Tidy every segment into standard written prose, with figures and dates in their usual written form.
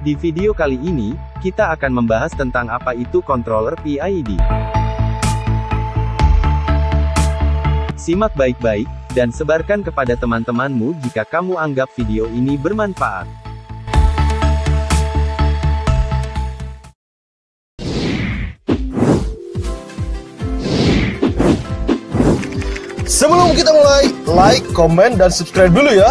Di video kali ini, kita akan membahas tentang apa itu controller PID. Simak baik-baik, dan sebarkan kepada teman-temanmu jika kamu anggap video ini bermanfaat. Sebelum kita mulai, like, komen, dan subscribe dulu ya.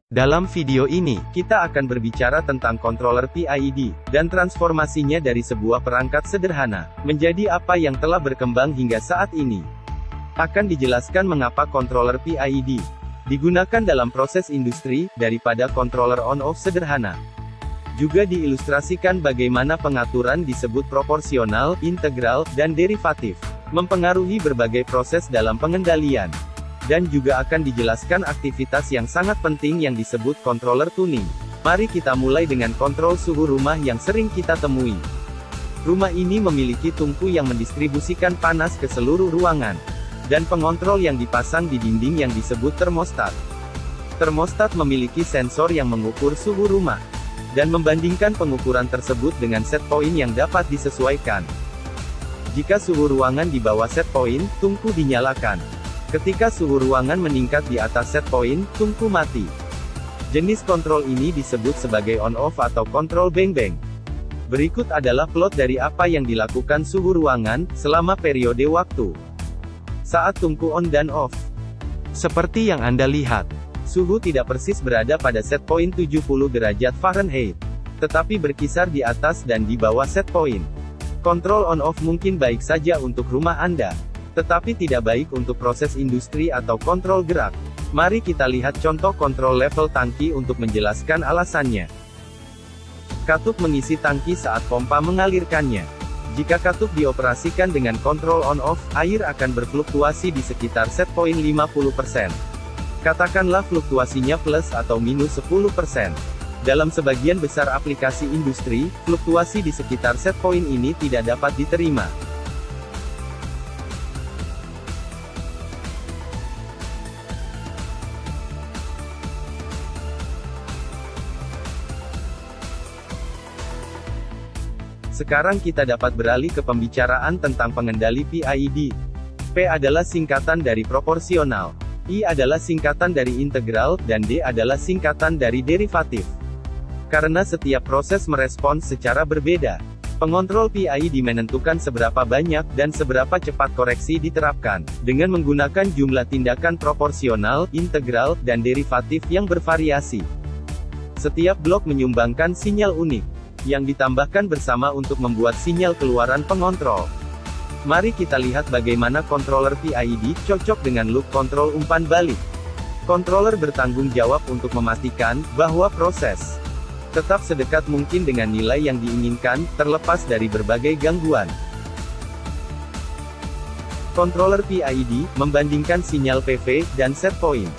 Dalam video ini, kita akan berbicara tentang controller PID, dan transformasinya dari sebuah perangkat sederhana, menjadi apa yang telah berkembang hingga saat ini. Akan dijelaskan mengapa controller PID digunakan dalam proses industri, daripada controller on-off sederhana. Juga diilustrasikan bagaimana pengaturan disebut proporsional, integral, dan derivatif mempengaruhi berbagai proses dalam pengendalian. Dan juga akan dijelaskan aktivitas yang sangat penting yang disebut controller tuning. Mari kita mulai dengan kontrol suhu rumah yang sering kita temui. Rumah ini memiliki tungku yang mendistribusikan panas ke seluruh ruangan. Dan pengontrol yang dipasang di dinding yang disebut termostat. Termostat memiliki sensor yang mengukur suhu rumah. Dan membandingkan pengukuran tersebut dengan set point yang dapat disesuaikan. Jika suhu ruangan di bawah set point, tungku dinyalakan. Ketika suhu ruangan meningkat di atas set point, tungku mati. Jenis kontrol ini disebut sebagai on-off atau kontrol bang-bang. Berikut adalah plot dari apa yang dilakukan suhu ruangan, selama periode waktu. Saat tungku on dan off. Seperti yang Anda lihat, suhu tidak persis berada pada set point 70 derajat Fahrenheit. Tetapi berkisar di atas dan di bawah set point. Kontrol on-off mungkin baik saja untuk rumah Anda, tetapi tidak baik untuk proses industri atau kontrol gerak. Mari kita lihat contoh kontrol level tangki untuk menjelaskan alasannya. Katup mengisi tangki saat pompa mengalirkannya. Jika katup dioperasikan dengan kontrol on-off, air akan berfluktuasi di sekitar set point 50%. Katakanlah fluktuasinya plus atau minus 10%. Dalam sebagian besar aplikasi industri, fluktuasi di sekitar set point ini tidak dapat diterima. Sekarang kita dapat beralih ke pembicaraan tentang pengendali PID. P adalah singkatan dari proporsional, I adalah singkatan dari integral, dan D adalah singkatan dari derivatif. Karena setiap proses merespons secara berbeda, pengontrol PID menentukan seberapa banyak dan seberapa cepat koreksi diterapkan, dengan menggunakan jumlah tindakan proporsional, integral, dan derivatif yang bervariasi. Setiap blok menyumbangkan sinyal unik, yang ditambahkan bersama untuk membuat sinyal keluaran pengontrol. Mari kita lihat bagaimana controller PID cocok dengan loop control umpan balik. Controller bertanggung jawab untuk memastikan bahwa proses tetap sedekat mungkin dengan nilai yang diinginkan, terlepas dari berbagai gangguan. Controller PID membandingkan sinyal PV dan set point.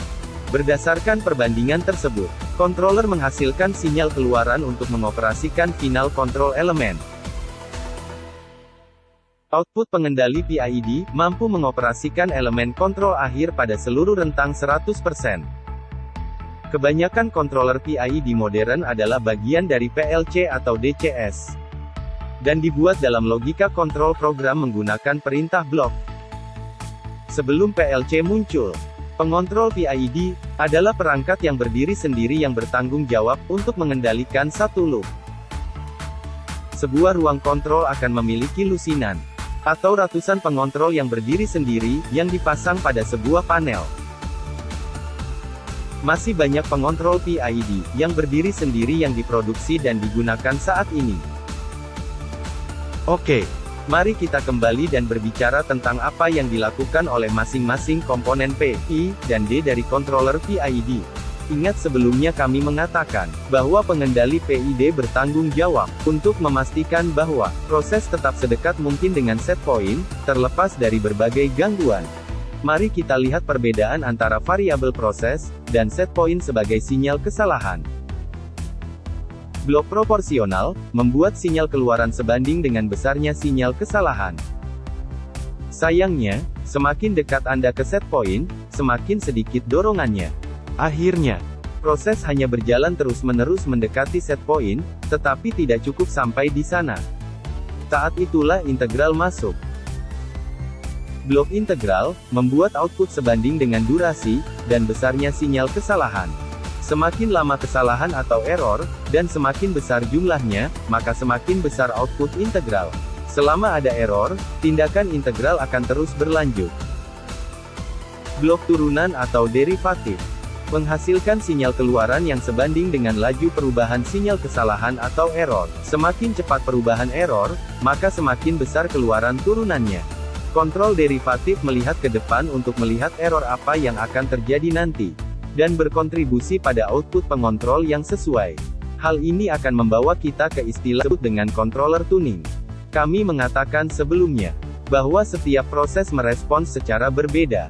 Berdasarkan perbandingan tersebut, controller menghasilkan sinyal keluaran untuk mengoperasikan final control element. Output pengendali PID mampu mengoperasikan elemen kontrol akhir pada seluruh rentang 100%. Kebanyakan controller PID modern adalah bagian dari PLC atau DCS. Dan dibuat dalam logika kontrol program menggunakan perintah blok. Sebelum PLC muncul, pengontrol PID adalah perangkat yang berdiri sendiri yang bertanggung jawab untuk mengendalikan satu loop. Sebuah ruang kontrol akan memiliki lusinan, atau ratusan pengontrol yang berdiri sendiri, yang dipasang pada sebuah panel. Masih banyak pengontrol PID yang berdiri sendiri yang diproduksi dan digunakan saat ini. Oke, mari kita kembali dan berbicara tentang apa yang dilakukan oleh masing-masing komponen P, I, dan D dari controller PID. Ingat sebelumnya kami mengatakan bahwa pengendali PID bertanggung jawab untuk memastikan bahwa proses tetap sedekat mungkin dengan set point, terlepas dari berbagai gangguan. Mari kita lihat perbedaan antara variabel proses dan set point sebagai sinyal kesalahan. Blok proporsional membuat sinyal keluaran sebanding dengan besarnya sinyal kesalahan. Sayangnya, semakin dekat Anda ke set point, semakin sedikit dorongannya. Akhirnya, Proses hanya berjalan terus-menerus mendekati set point, tetapi tidak cukup sampai di sana. Saat itulah integral masuk. Blok integral membuat output sebanding dengan durasi dan besarnya sinyal kesalahan. Semakin lama kesalahan atau error, dan semakin besar jumlahnya, maka semakin besar output integral. Selama ada error, tindakan integral akan terus berlanjut. Blok turunan atau derivatif menghasilkan sinyal keluaran yang sebanding dengan laju perubahan sinyal kesalahan atau error. Semakin cepat perubahan error, maka semakin besar keluaran turunannya. Kontrol derivatif melihat ke depan untuk melihat error apa yang akan terjadi nanti, dan berkontribusi pada output pengontrol yang sesuai. Hal ini akan membawa kita ke istilah dengan controller tuning. Kami mengatakan sebelumnya, bahwa setiap proses merespons secara berbeda,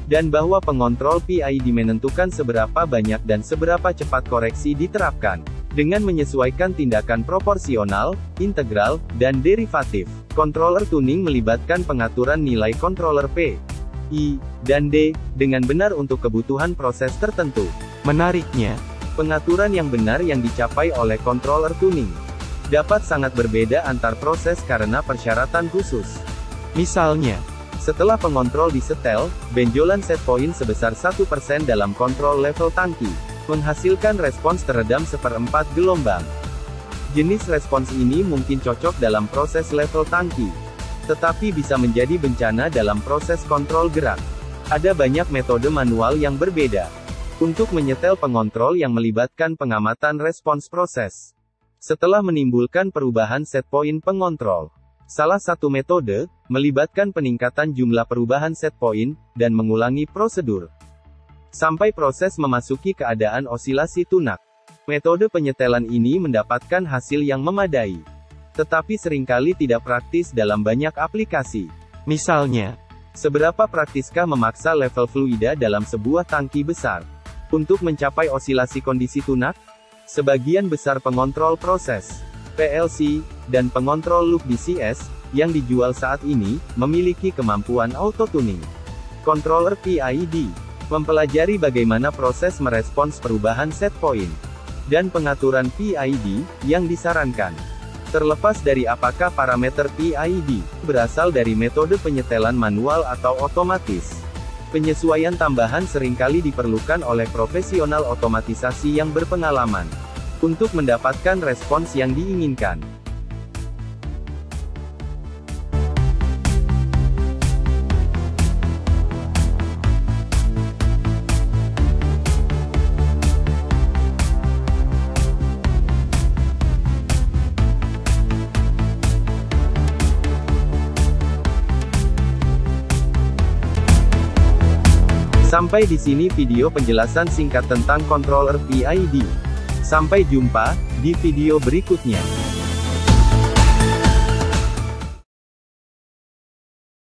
dan bahwa pengontrol PID menentukan seberapa banyak dan seberapa cepat koreksi diterapkan, dengan menyesuaikan tindakan proporsional, integral, dan derivatif. Controller tuning melibatkan pengaturan nilai controller P, I, dan D, dengan benar untuk kebutuhan proses tertentu. Menariknya, pengaturan yang benar yang dicapai oleh controller tuning dapat sangat berbeda antar proses karena persyaratan khusus. Misalnya, setelah pengontrol disetel, benjolan set point sebesar 1% dalam kontrol level tangki menghasilkan respons teredam 1/4 gelombang. Jenis respons ini mungkin cocok dalam proses level tangki, tetapi bisa menjadi bencana dalam proses kontrol gerak. Ada banyak metode manual yang berbeda untuk menyetel pengontrol yang melibatkan pengamatan respons proses setelah menimbulkan perubahan set point pengontrol. Salah satu metode melibatkan peningkatan jumlah perubahan set point dan mengulangi prosedur sampai proses memasuki keadaan osilasi tunak. Metode penyetelan ini mendapatkan hasil yang memadai, tetapi seringkali tidak praktis dalam banyak aplikasi. Misalnya, seberapa praktiskah memaksa level fluida dalam sebuah tangki besar untuk mencapai osilasi kondisi tunak? Sebagian besar pengontrol proses, PLC, dan pengontrol loop DCS, yang dijual saat ini, memiliki kemampuan auto-tuning. Controller PID mempelajari bagaimana proses merespons perubahan set point dan pengaturan PID yang disarankan. Terlepas dari apakah parameter PID berasal dari metode penyetelan manual atau otomatis, penyesuaian tambahan seringkali diperlukan oleh profesional otomatisasi yang berpengalaman untuk mendapatkan respons yang diinginkan. Sampai di sini video penjelasan singkat tentang controller PID. Sampai jumpa di video berikutnya.